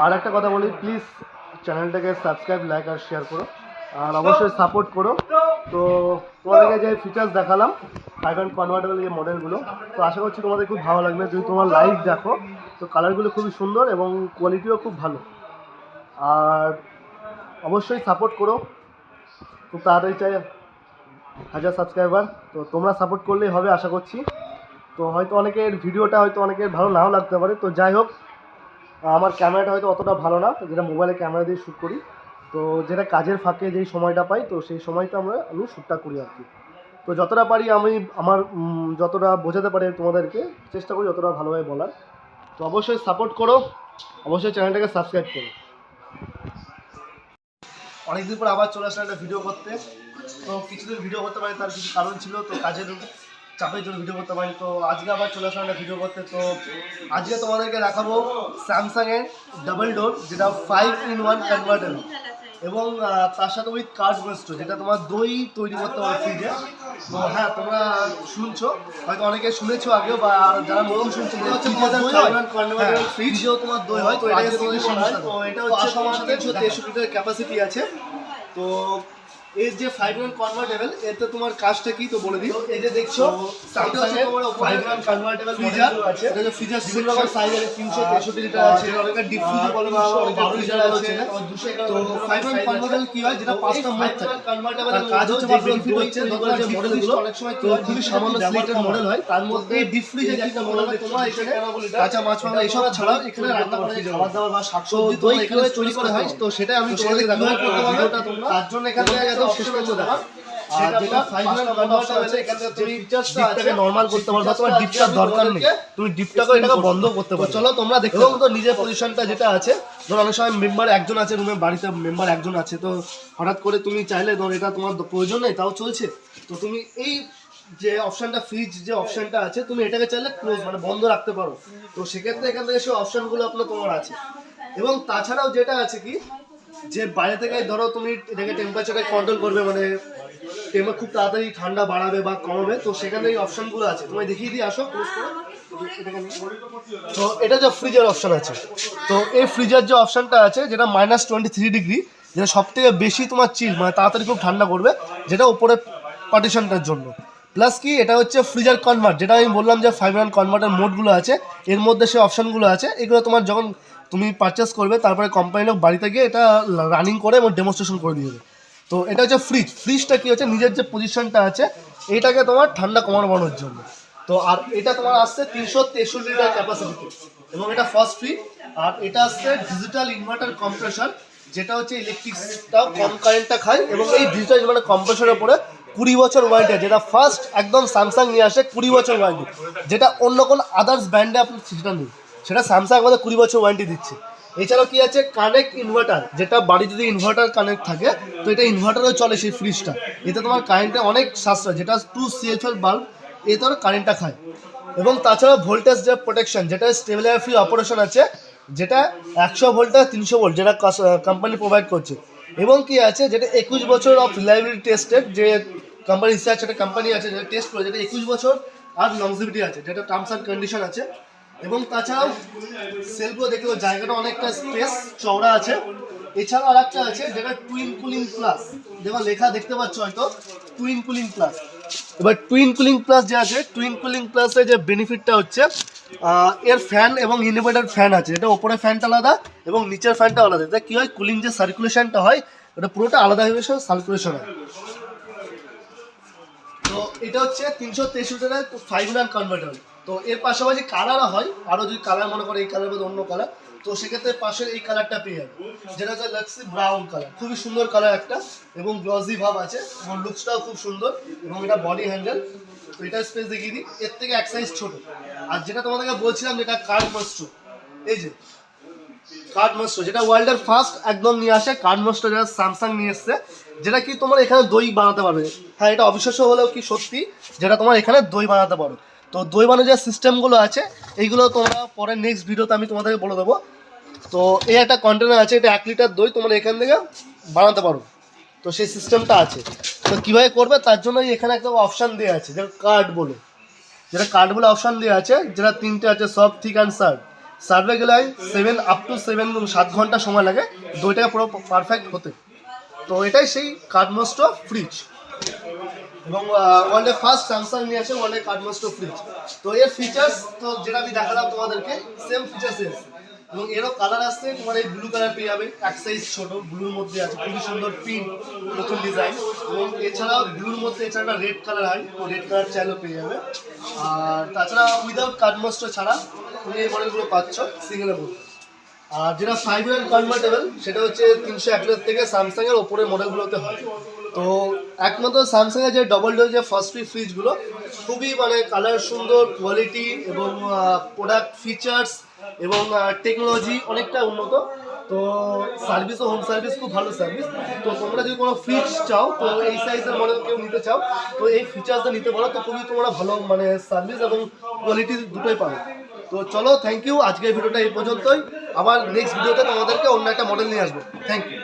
আর একটা কথা বলি, প্লিজ চ্যানেলটাকে সাবস্ক্রাইব, লাইক আর শেয়ার করো, আর অবশ্যই সাপোর্ট করো। তো তোমাদেরকে যে ফিচার্স দেখালাম 5 কনভার্টেবল যে মডেলগুলো, তো আশা করছি তোমাদের খুব ভালো লাগবে। যদি তোমার লাইভ দেখো তো কালারগুলো খুবই সুন্দর এবং কোয়ালিটিও খুব ভালো। আর অবশ্যই সাপোর্ট করো, খুব তাড়াতাড়ি চাই 1000 সাবস্ক্রাইবার। তো তোমরা সাপোর্ট করলেই হবে আশা করছি। তো হয়তো অনেকের ভিডিওটা হয়তো অনেকের ভালো নাও লাগতে পারে, তো যাই হোক, আমার ক্যামেরাটা হয়তো অতটা ভালো না, যেটা মোবাইলে ক্যামেরা দিয়ে শ্যুট করি। তো যেটা কাজের ফাঁকে যেই সময়টা পাই, তো সেই সময়টা আমি শ্যুটটা করি আর কি। তো যতটা পারি আমি আমার যতটা বোঝাতে পারি তোমাদেরকে চেষ্টা করি যতটা ভালোভাবে বলার। তো অবশ্যই সাপোর্ট করো, অবশ্যই চ্যানেলটাকে সাবস্ক্রাইব করো। অনেকদিন পর আবার চলে আসলাম একটা ভিডিও করতে। তো কিছুদিন ভিডিও করতে পারি, তার কিছু কারণ ছিল, তো কাজের চাপের জন্য ভিডিও করতে পারি। তো আজকে আবার চলে আসলাম একটা ভিডিও করতে। তো আজকে তোমাদেরকে দেখাবো স্যামসাংয়ের ডাবল ডোর, যেটা 5-in-1 কনভার্টেবল, এবং তার সাথে উইথ কার্ড মাস্টার, যেটা তোমার দই তৈরি করতে পারো ফ্রিজে। তো হ্যাঁ, তোমরা শুনছো, হয়তো অনেকে শুনেছো আগেও, বা যারা নতুন শুনছো, ফ্রিজেও তোমার দই হয়। তো এটা হচ্ছে তোমার 363 লিটার ক্যাপাসিটি আছে। তো এর যে 5-in-1 কনভার্টেবল, এতে তোমার কাজটা কি তো বলে দিই। এই যে দেখছো স্যামসাংয়ের 5-in-1 কনভার্টেবল ফ্রিজার আছে। এটা যে ফ্রিজার বিভিন্ন রকম সাইজ আছে, 363 লিটার আছে, অনেকটা ডিপ ফ্রিজ বলে, বা 12 লিটার আছে। তো 5-in-1 কনভার্টেবল কি হয়, যেটা 5টা মোড থাকে। তার কাজ হচ্ছে বা বেনিফিট হচ্ছে, নতুন যে মডেলগুলো অনেক সময় তো খুবই সামান্য সিলেক্টেড মডেল হয়, তার মধ্যে ডিপ ফ্রিজ একটা মডেল হয়। তোমরা এখানে কাঁচা মাছ মাংস এইসব ছাড়াও এখানে রান্না করে খাবার দাবার বা শাকসবজি দই এখানে তৈরি করা হয়। তো সেটা আমি তোমাদের দেখাবো ভিডিওটা, তোমরা তার জন্য এখানে শেষ পর্যন্ত দেখো। আর যেটা 5-in-1 কনভার্টার আছে, এখানে তুমি ডিপটাকে নরমাল করতে পারো, তোমার ডিপটার দরকার নেই, তুমি ডিপটাকে এটাকে বন্ধ করতে পারো। চলো তোমরা দেখো। এবং তো নিজের পজিশনটা যেটা আছে, ধরো অনেক সময় মেম্বার একজন আছে রুমে, বাড়িতে মেম্বার একজন আছে, তো হঠাৎ করে তুমি চাইলে, ধরো এটা তোমার প্রয়োজন নেই তাও চলছে, তো তুমি এই যে অপশনটা, ফ্রিজ যে অপশনটা আছে, তুমি এটাকে চাইলে ক্লোজ মানে বন্ধ রাখতে পারো। তো সেক্ষেত্রে এখান থেকে সেই অপশনগুলো তোমার আছে। এবং তাছাড়াও যেটা আছে কি, যে বাইরে থেকে ধরো তুমি এটাকে টেম্পারেচারে কন্ট্রোল করবে, মানে খুব তাড়াতাড়ি ঠান্ডা বাড়াবে বা কমাবে, তো সেখানে এই অপশনগুলো আছে। তোমায় দেখিয়ে দিয়ে আসো। তো এটা যে ফ্রিজের অপশন আছে, তো এই ফ্রিজের যে অপশনটা আছে, যেটা -23 ডিগ্রি, যেটা সব থেকে বেশি তোমার চিল, মানে তাড়াতাড়ি খুব ঠান্ডা করবে, যেটা উপরে পার্টিশনটার জন্য। প্লাস কি, এটা হচ্ছে ফ্রিজার কনভার্ট, যেটা আমি বললাম যে 5-in-1 কনভার্টার মোডগুলো আছে, এর মধ্যে সেই অপশনগুলো আছে। এগুলো তোমার যখন তুমি পারচেস করবে, তারপরে কোম্পানি লোক বাড়িতে গিয়ে এটা রানিং করে এবং ডেমনস্ট্রেশন করে দিয়ে দেবে। তো এটা হচ্ছে ফ্রিজটা কি হচ্ছে, নিজের যে পজিশনটা আছে এইটাকে তোমার ঠান্ডা কমানোর জন্য। তো আর এটা তোমার আসছে 363 লিটার ক্যাপাসিটিতে, এবং এটা ফার্স্ট ফ্রি। আর এটা আসছে ডিজিটাল ইনভার্টার কম্প্রেসর, যেটা হচ্ছে ইলেকট্রিকটাও কম কারেন্টটা খায়, এবং এই ডিজিটাল ইনভার্টার কম্প্রেসরের উপরে 20 বছর ওয়ারেন্টি, যেটা ফার্স্ট একদম স্যামসাং নিয়ে আসে 20 বছর ওয়ারেন্টি, যেটা অন্য কোনো আদার্স ব্র্যান্ডে আপনার সেটা নেই। সেটা স্যামসাং আমাদের 20 বছর ওয়ারেন্টি দিচ্ছে। এছাড়াও কি আছে, কানেক্ট ইনভার্টার, যেটা বাড়ি যদি ইনভার্টার কানেক্ট থাকে, তো এটা ইনভার্টারও চলে সেই ফ্রিজটা। এতে তোমার কারেন্টে অনেক সাশ্রয়, যেটা 2 CFL বাল্ব এতে কারেন্টটা খায়। এবং তাছাড়া ভোল্টেজ যে প্রোটেকশন, যেটা স্টেবিলাইজার ফ্রি অপারেশন আছে, যেটা 100 ভোল্ট আর 300 ভোল্ট, যেটা কোম্পানি প্রোভাইড করছে। এবং কি আছে, যেটা 21 বছর অফ রিলায়েবিলিটি টেস্টেড, যে কোম্পানি রিসার্চ একটা কোম্পানি আছে যেটা টেস্ট করে, যেটা 21 বছর আর লংজিভিটি আছে, যেটা টার্মস অ্যান্ড কন্ডিশন আছে। এবং তাছাড়াও সেলগুলো দেখতে জায়গাটা অনেকটা স্পেস চওড়া আছে। এছাড়াও আর একটা আছে, যেটা টুইন কুলিং প্লাস, যেমন লেখা দেখতে পাচ্ছ হয়তো, টুইন কুলিং প্লাস। এবার টুইন কুলিং প্লাস যে আছে, টুইন কুলিং প্লাসের যে বেনিফিটটা হচ্ছে, এর ফ্যান এবং ইনভার্টার ফ্যান আছে, এটা ওপরে ফ্যানটা আলাদা এবং নিচের ফ্যানটা আলাদা। এটা কী হয়, কুলিং যে সার্কুলেশনটা হয়, ওটা পুরোটা আলাদা হয়ে সার্কুলেশন হয়। তো এটা হচ্ছে 363 লিটারের 5-in-1 কনভার্টার। তো এর পাশাপাশি কালারও হয়, আরও যদি কালার মনে করে এই কালার বা অন্য কালার, তো সেক্ষেত্রে পাশের এই কালারটা পেয়ে যাবে, যেটা হচ্ছে লাক্সি ব্রাউন কালার। খুবই সুন্দর কালার একটা, এবং গ্লসি ভাব আছে, এবং লুকসটাও খুব সুন্দর। এবং এটা বডি হ্যান্ডেল, তো এটা স্পেস দেখিয়ে দিই, এর থেকে এক সাইজ ছোটো। আর যেটা তোমাদেরকে বলছিলাম, যেটা কার্ড মাস্টার, এই যে কার্ড মাস্টার, যেটা ওয়ার্ল্ডের ফার্স্ট একদম নিয়ে আসে কার্ড মাস্টার, যেটা স্যামসাং নিয়ে এসছে, যেটা কি তোমার এখানে দই বানাতে পারবে। হ্যাঁ, এটা অবিশ্বাস্য হলেও কি সত্যি, যেটা তোমার এখানে দই বানাতে পারো। তো দই বানানোর যে সিস্টেমগুলো আছে, এইগুলো তোমরা পরে নেক্সট ভিডিওতে আমি তোমাদেরকে বলে দেবো। তো এই একটা কন্টেনার আছে, এটা 1 লিটার দই তোমরা এখান থেকে বানাতে পারো। তো সেই সিস্টেমটা আছে। তো কীভাবে করবে, তার জন্য এখানে একটা অপশান দেওয়া আছে, যেটা কার্ড বলে, অপশান দেওয়া আছে, যেটা 3টে আছে, সফট, থিক অ্যান্ড সার্ড। সার্ভে গেলে 7 ঘন্টা সময় লাগে দইটাকে পুরো পারফেক্ট হতে। তো এটাই সেই কার্ডমাস্টার ফ্রিজ, এবং ওয়ার্ল্ডের ফার্স্ট স্যামসাং নিয়ে আসে ওয়ার্ল্ডের কার্ডমাস্টার ফ্রিজ। তো এর ফিচার্স তো যেটা আমি দেখালাম তোমাদেরকে সেম ফিচার্স এসে, এবং এরও কালার আসছে তোমার এই ব্লু কালার পেয়ে যাবে, এক সাইজ ছোটো ব্লুর মধ্যে আছে, খুবই সুন্দর প্রিন্ট, নতুন ডিজাইন। এবং এছাড়াও ব্লুর মধ্যে এছাড়া রেড কালার হয়, তো রেড কালার চাইলেও পেয়ে যাবে। আর তাছাড়া উইদাউট কার্ডমাস্টার ছাড়া তুমি এই মডেলগুলো পাচ্ছ সিঙ্গেলের মধ্যে। আর যেটা 5 কনভার্টেবল সেটা হচ্ছে 301 থেকে স্যামসাংয়ের ওপরের মডেলগুলোতে হয়। তো একমাত্র স্যামসাংয়ের যে ডবল ডোর যে ফার্স্ট ফ্রিজগুলো খুবই মানে কালার সুন্দর, কোয়ালিটি এবং প্রোডাক্ট ফিচার্স এবং টেকনোলজি অনেকটা উন্নত। তো সার্ভিসও হোম সার্ভিস খুব ভালো সার্ভিস। তো তোমরা যদি কোনো ফ্রিজ চাও, তো এই সাইজের মডেল কেউ নিতে চাও, তো এই ফিচার্সটা নিতে পারো। তো খুবই তোমরা ভালো মানে সার্ভিস এবং কোয়ালিটি দুটোই পাবে। তো চলো, থ্যাংক ইউ, আজকের ভিডিওটা এই পর্যন্তই। আবার নেক্সট ভিডিওতে তোমাদেরকে অন্য একটা মডেল নিয়ে আসবো। Thank you.